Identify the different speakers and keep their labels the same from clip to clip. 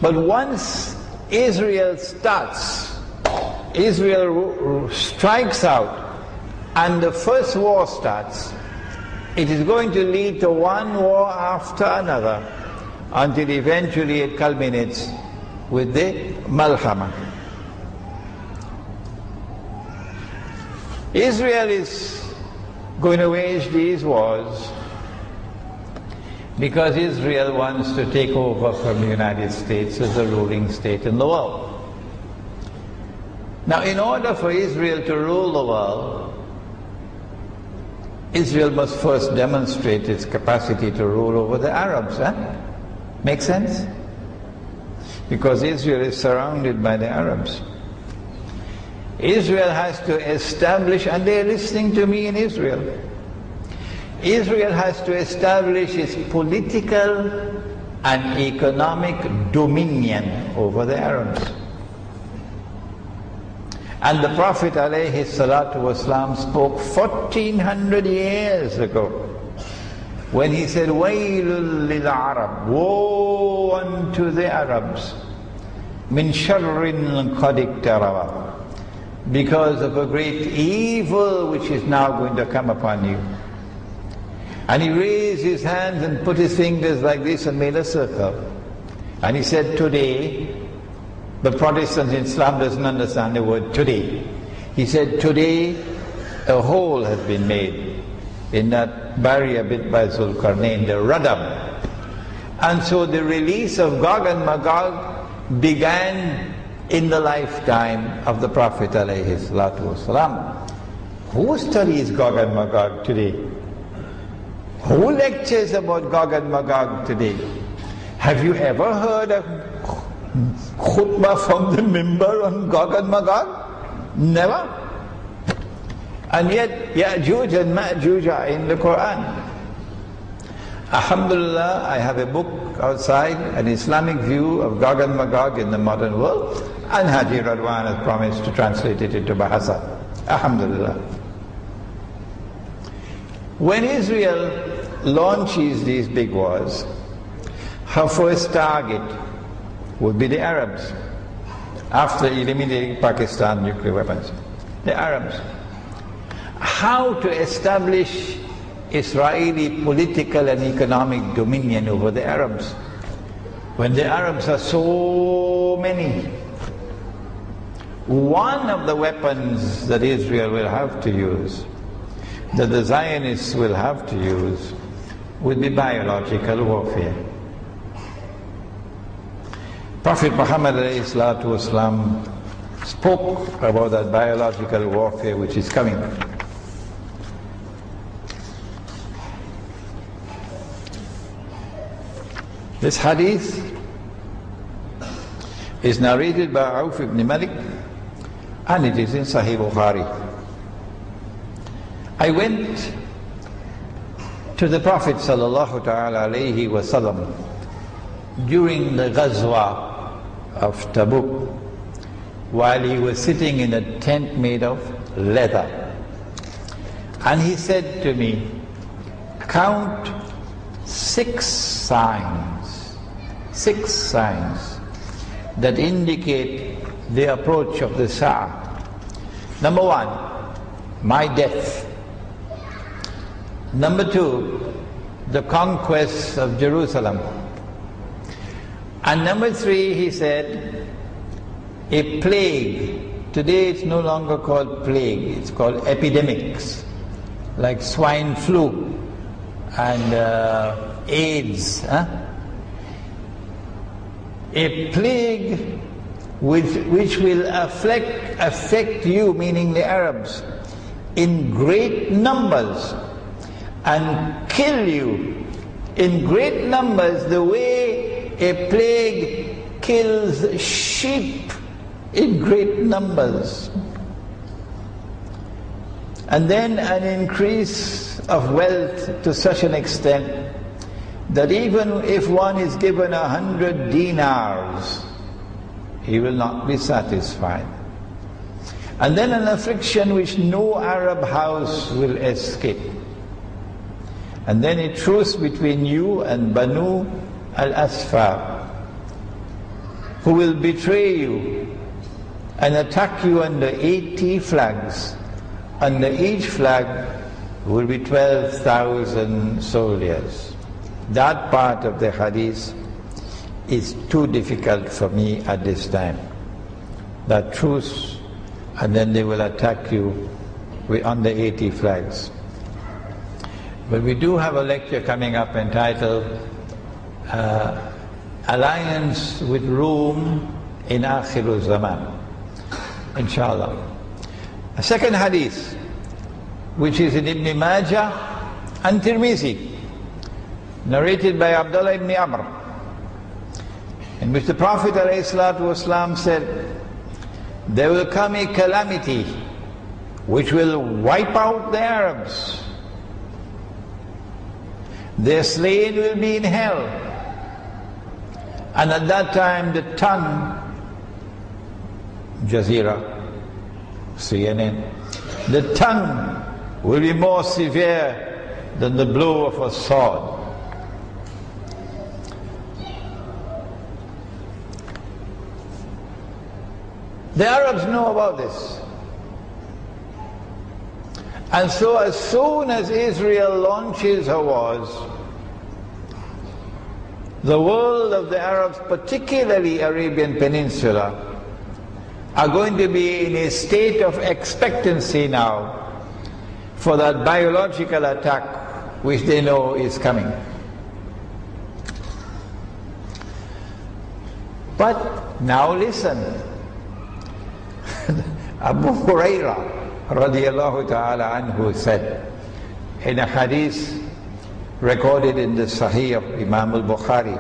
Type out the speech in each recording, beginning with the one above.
Speaker 1: But once Israel strikes out and the first war starts, it is going to lead to one war after another until eventually it culminates with the Mulhama. Israel is going to wage these wars because Israel wants to take over from the United States as a ruling state in the world. Now, in order for Israel to rule the world, Israel must first demonstrate its capacity to rule over the Arabs. Make sense? Because Israel is surrounded by the Arabs. Israel has to establish, and they're listening to me in Israel, Israel has to establish its political and economic dominion over the Arabs. And the Prophet alayhi salatu wasalam spoke 1400 years ago when he said, وَيْلٌ لِلْعَرَبِ, woe unto the Arabs, مِنْ شَرٍ قَدْ اقْتَرَبَ, because of a great evil which is now going to come upon you. And he raised his hands and put his fingers like this and made a circle. And he said, today, the Protestants in Islam doesn't understand the word today. He said, today a hole has been made in that barrier bit by Zulkarnain, the Radam. And so the release of Gog and Magog began in the lifetime of the Prophet alayhi salatu wasalam. Who studies Gog and Magog today? Who lectures about Gog and Magog today? Have you ever heard a khutbah from the mimbar on Gog and Magog? Never. And yet Ya'juj and Ma'juj are in the Quran. Alhamdulillah, I have a book outside, an Islamic view of Gog and Magog in the modern world, and Haji Radwan has promised to translate it into Bahasa. Alhamdulillah. When Israel launches these big wars, her first target would be the Arabs. After eliminating Pakistan nuclear weapons, the Arabs. How to establish Israeli political and economic dominion over the Arabs when the Arabs are so many? One of the weapons that Israel will have to use, that the Zionists will have to use, will be biological warfare. Prophet Muhammad ﷺ spoke about that biological warfare which is coming. This hadith is narrated by Auf ibn Malik, and it is in Sahih Bukhari. I went to the Prophet sallallahu ta'ala alayhi wa sallam during the Ghazwa of Tabuk, while he was sitting in a tent made of leather. And he said to me, count 6 signs that indicate the approach of the Sa'ah. Number 1, my death. Number 2, the conquest of Jerusalem. And number 3, he said, a plague. Today it's no longer called plague, it's called epidemics, like swine flu and AIDS. A plague which will affect you, meaning the Arabs, in great numbers and kill you in great numbers, the way a plague kills sheep in great numbers. And then an increase of wealth to such an extent that even if one is given 100 dinars, he will not be satisfied. And then an affliction which no Arab house will escape. And then a truce between you and Banu al-Asfar. who will betray you and attack you under 80 flags. Under each flag will be 12,000 soldiers. That part of the hadith is too difficult for me at this time. That truce, and then they will attack you with under 80 flags. But we do have a lecture coming up entitled Alliance with Rome in Akhirul Zaman, inshallah. A second hadith, which is in Ibn Majah and Tirmizi, narrated by Abdullah ibn Amr, in which the Prophet ﷺ said, there will come a calamity which will wipe out the Arabs. Their slain will be in hell. And at that time the tongue, Jazeera, CNN, the tongue will be more severe than the blow of a sword. The Arabs know about this. And so as soon as Israel launches her wars, the world of the Arabs, particularly Arabian Peninsula, are going to be in a state of expectancy now for that biological attack which they know is coming. But now listen. Abu Hurairah radiallahu ta'ala anhu said in a hadith recorded in the Sahih of Imam al-Bukhari,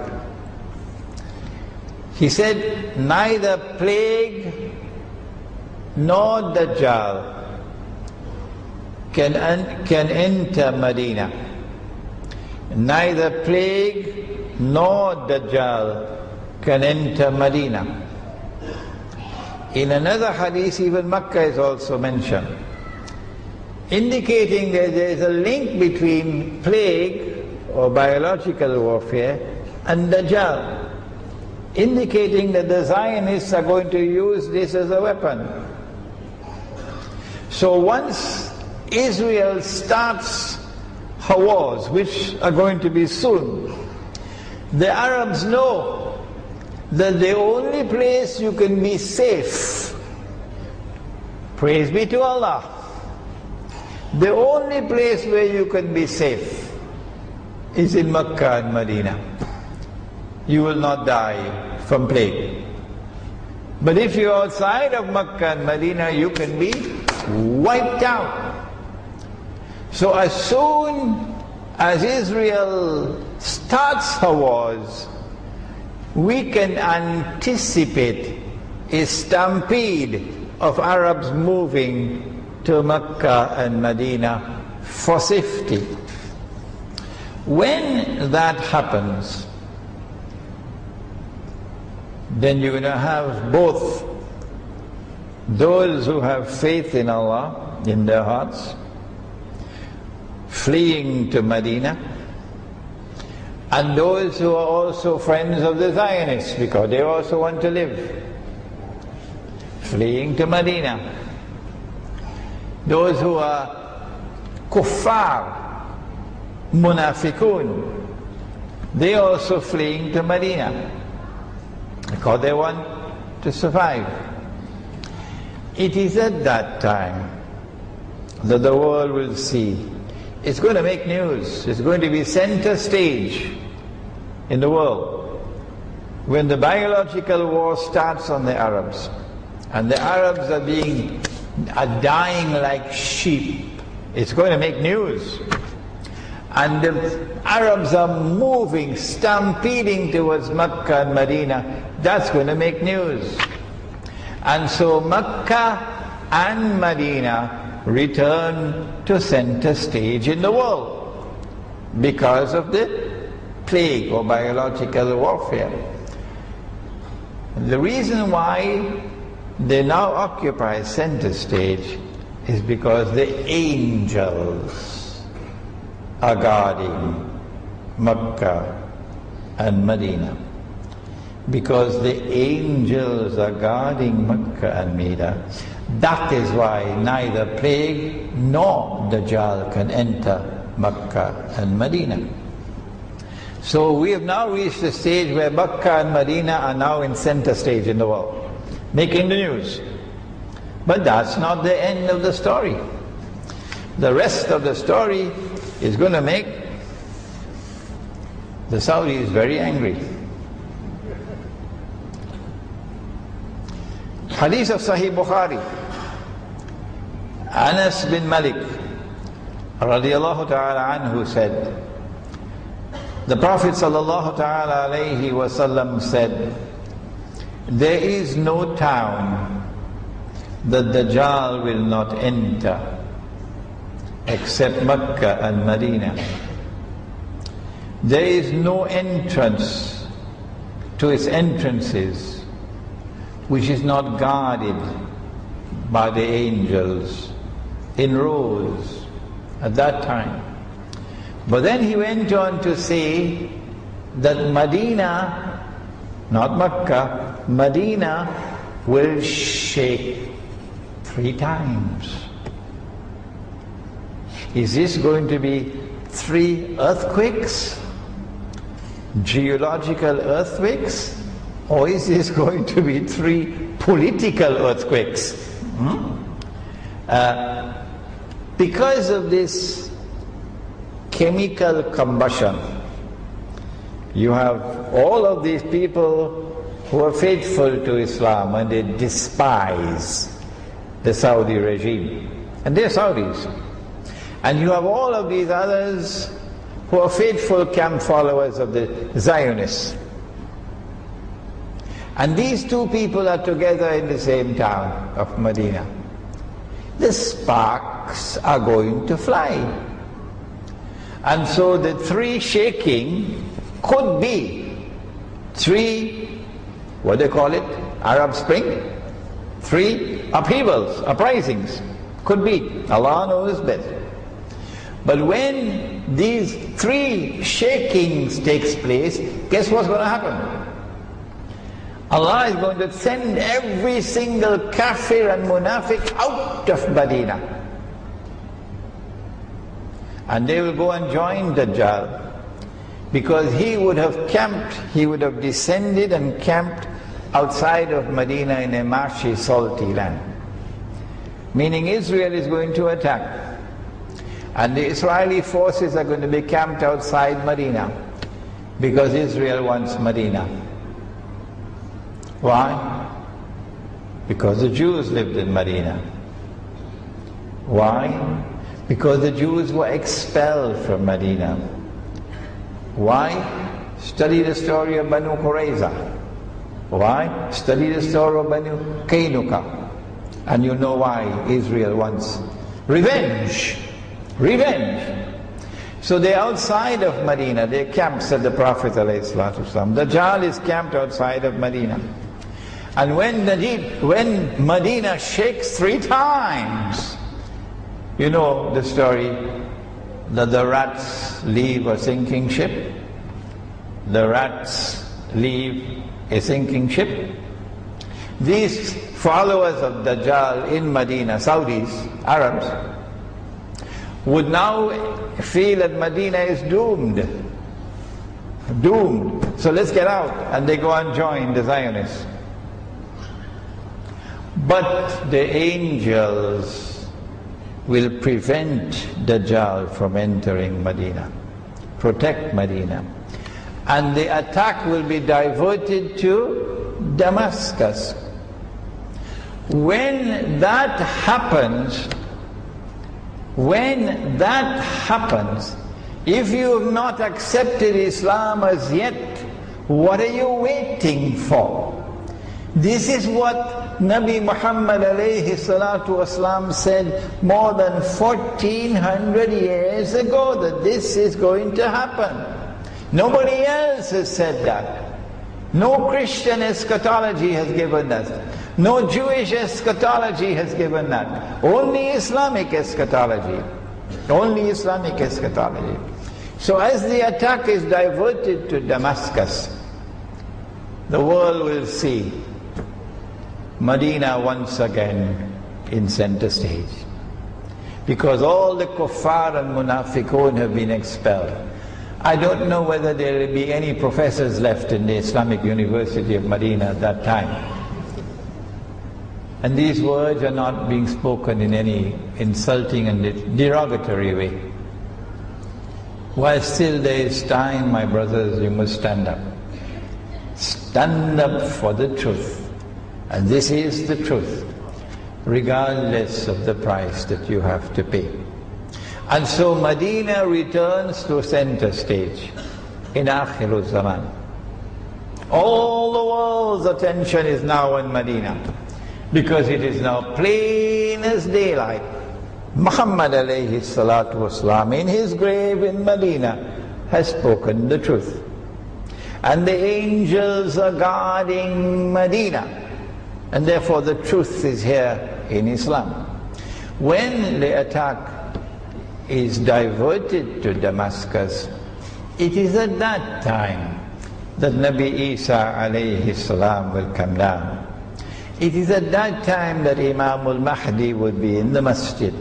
Speaker 1: he said, neither plague nor Dajjal can enter Medina. Neither plague nor Dajjal can enter Medina. In another hadith, even Makkah is also mentioned, indicating that there is a link between plague or biological warfare and Dajjal, indicating that the Zionists are going to use this as a weapon. So once Israel starts her wars, which are going to be soon, the Arabs know that the only place you can be safe, praise be to Allah, the only place where you can be safe is in Makkah and Medina. You will not die from plague. But if you're outside of Makkah and Medina, you can be wiped out. So as soon as Israel starts her wars, we can anticipate a stampede of Arabs moving to Mecca and Medina for safety. When that happens, then you're going to have both those who have faith in Allah in their hearts, fleeing to Medina, and those who are also friends of the Zionists, because they also want to live, fleeing to Medina. Those who are kuffar, munafiqun, they also fleeing to Medina, because they want to survive. It is at that time that the world will see. It's going to make news. It's going to be center stage in the world when the biological war starts on the Arabs, and the Arabs are dying like sheep. It's going to make news. And the Arabs are moving, stampeding towards Mecca and Medina. That's going to make news. And so Mecca and Medina return to center stage in the world because of the plague or biological warfare. And the reason why they now occupy center stage is because the angels are guarding Mecca and Medina. because the angels are guarding Mecca and Medina. That is why neither plague nor Dajjal can enter Mecca and Medina. So we have now reached the stage where Mecca and Medina are now in center stage in the world, making the news. But that's not the end of the story. The rest of the story is going to make the Saudis very angry. Hadith of Sahih Bukhari. Anas bin Malik radiyallahu ta'ala anhu said, the Prophet sallallahu ta'ala alayhi wasallam said, there is no town that Dajjal will not enter except Mecca and Medina. There is no entrance to its entrances which is not guarded by the angels in rows at that time. But then he went on to say that Medina, not Mecca, Medina will shake 3 times. Is this going to be 3 earthquakes? Geological earthquakes? Or is this going to be 3 political earthquakes? Because of this chemical combustion, you have all of these people who are faithful to Islam and they despise the Saudi regime. And they're Saudis. And you have all of these others who are faithful camp followers of the Zionists. And these 2 people are together in the same town of Medina. The sparks are going to fly. And so the 3 shaking could be 3, what they call it, Arab Spring, 3 upheavals, uprisings. Could be. Allah knows best. But when these 3 shakings takes place, guess what's going to happen? Allah is going to send every single kafir and munafiq out of Medina. And they will go and join Dajjal. Because he would have camped, he would have descended and camped outside of Medina in a marshy, salty land. Meaning Israel is going to attack. And the Israeli forces are going to be camped outside Medina. Because Israel wants Medina. Why? Because the Jews lived in Medina. Why? Because the Jews were expelled from Medina. Why? Study the story of Banu Qurayza. Why? Study the story of Banu Kainuka. And you know why Israel wants revenge. Revenge. So they're outside of Medina. They're camped, said the Prophet ﷺ. Dajjal is camped outside of Medina. And when Medina shakes 3 times, you know the story that the rats leave a sinking ship. The rats leave a sinking ship. These followers of Dajjal in Medina, Saudis, Arabs, would now feel that Medina is doomed. Doomed. So let's get out. And they go and join the Zionists. But the angels will prevent Dajjal from entering Medina, protect Medina. And the attack will be diverted to Damascus. When that happens, if you have not accepted Islam as yet, what are you waiting for? This is what Nabi Muhammad alayhi salatu wasalam said more than 1400 years ago, that this is going to happen. Nobody else has said that. No Christian eschatology has given that. No Jewish eschatology has given that. Only Islamic eschatology. Only Islamic eschatology. So as the attack is diverted to Damascus, the world will see Medina once again in center stage. Because all the kuffar and munafiqun have been expelled. I don't know whether there will be any professors left in the Islamic University of Medina at that time. And these words are not being spoken in any insulting and derogatory way. While still there is time, my brothers, you must stand up. Stand up for the truth. And this is the truth, regardless of the price that you have to pay. And so Medina returns to center stage in Akhirul Zaman. All the world's attention is now on Medina, because it is now plain as daylight. Muhammad alayhi salatu wasalam, in his grave in Medina, has spoken the truth. And the angels are guarding Medina. And therefore the truth is here in Islam. When the attack is diverted to Damascus, it is at that time that Nabi Isa alayhi salam will come down. It is at that time that Imam al-Mahdi would be in the masjid.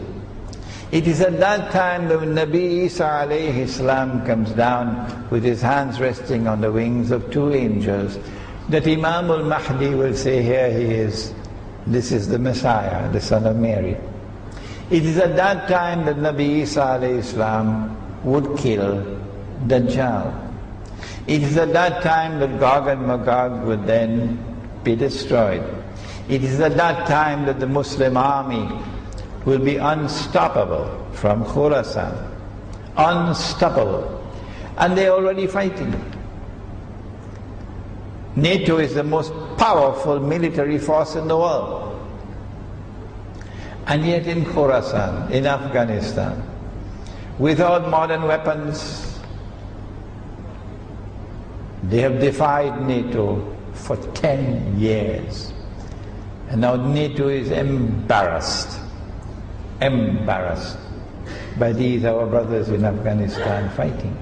Speaker 1: It is at that time that when Nabi Isa alayhi salam comes down with his hands resting on the wings of two angels, that Imam al-Mahdi will say, here he is, this is the Messiah, the son of Mary. It is at that time that Nabi Isa alayhi salam would kill Dajjal. It is at that time that Gog and Magog would then be destroyed. It is at that time that the Muslim army will be unstoppable from Khurasan. Unstoppable. And they are already fighting. NATO is the most powerful military force in the world. And yet in Khurasan, in Afghanistan, without modern weapons, they have defied NATO for 10 years. And now NATO is embarrassed by these our brothers in Afghanistan fighting.